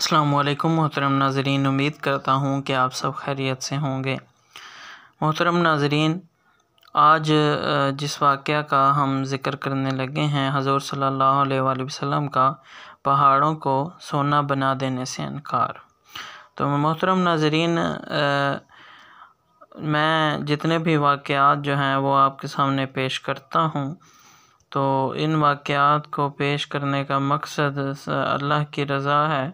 السلام علیکم محترم ناظرین، امید کرتا ہوں کہ آپ سب خیریت سے ہوں گے۔ محترم ناظرین، آج جس واقعہ کا ہم ذکر کرنے لگے ہیں، حضور صلی اللہ علیہ وآلہ وسلم کا پہاڑوں کو سونا بنا دینے سے انکار۔ تو محترم ناظرین، میں جتنے بھی واقعات جو ہیں وہ آپ کے سامنے پیش کرتا ہوں، تو ان واقعات کو پیش کرنے کا مقصد اللہ کی رضا ہے،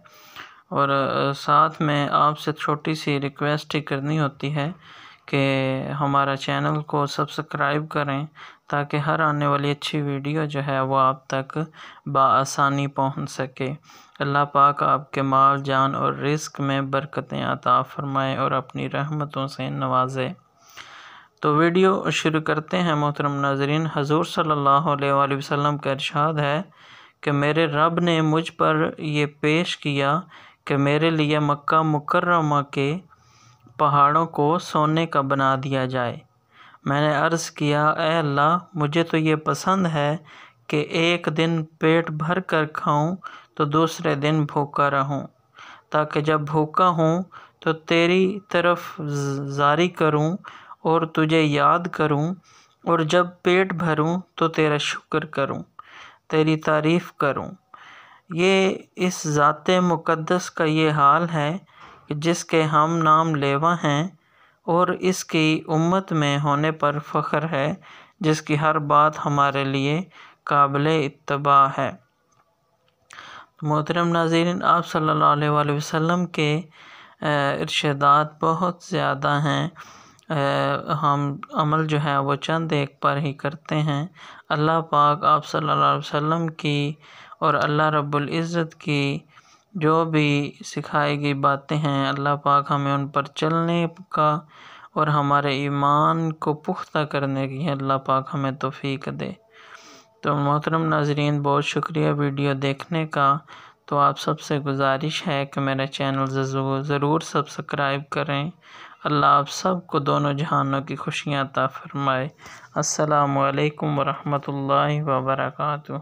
اور ساتھ میں آپ سے چھوٹی سی ریکویسٹ ہی کرنی ہوتی ہے کہ ہمارا چینل کو سبسکرائب کریں تاکہ ہر آنے والی اچھی ویڈیو جو ہے وہ آپ تک بآسانی پہنچ سکے۔ اللہ پاک آپ کے مال، جان اور رزق میں برکتیں عطا فرمائے اور اپنی رحمتوں سے نوازے۔ تو ویڈیو شروع کرتے ہیں محترم ناظرین۔ حضور صلی اللہ علیہ وآلہ وسلم کا ارشاد ہے کہ میرے رب نے مجھ پر یہ پیش کیا کہ میرے لیے مکہ مکرمہ کے پہاڑوں کو سونے کا بنا دیا جائے۔ میں نے عرض کیا، اے اللہ، مجھے تو یہ پسند ہے کہ ایک دن پیٹ بھر کر کھاؤں تو دوسرے دن بھوکا رہوں، تاکہ جب بھوکا ہوں تو تیری طرف زاری کروں اور تجھے یاد کروں، اور جب پیٹ بھروں تو تیرا شکر کروں، تیری تعریف کروں۔ یہ اس ذات مقدس کا یہ حال ہے کہ جس کے ہم نام لیوا ہیں، اور اس کی امت میں ہونے پر فخر ہے، جس کی ہر بات ہمارے لیے قابل اتباع ہے۔ محترم ناظرین، آپ صلی اللہ علیہ وآلہ وسلم کے ارشادات بہت زیادہ ہیں، ہم عمل جو ہے وہ چند ایک پر ہی کرتے ہیں۔ اللہ پاک آپ صلی اللہ علیہ وسلم کی اور اللہ رب العزت کی جو بھی سکھائی گئی باتیں ہیں، اللہ پاک ہمیں ان پر چلنے کا اور ہمارے ایمان کو پختہ کرنے کی اللہ پاک ہمیں توفیق دے۔ تو محترم ناظرین، بہت شکریہ ویڈیو دیکھنے کا۔ تو آپ سب سے گزارش ہے کہ میرا چینل ضرور سبسکرائب کریں۔ اللہ آپ سب کو دونوں جہانوں کی خوشیاں عطا فرمائے۔ السلام علیکم ورحمۃ اللہ وبرکاتہ۔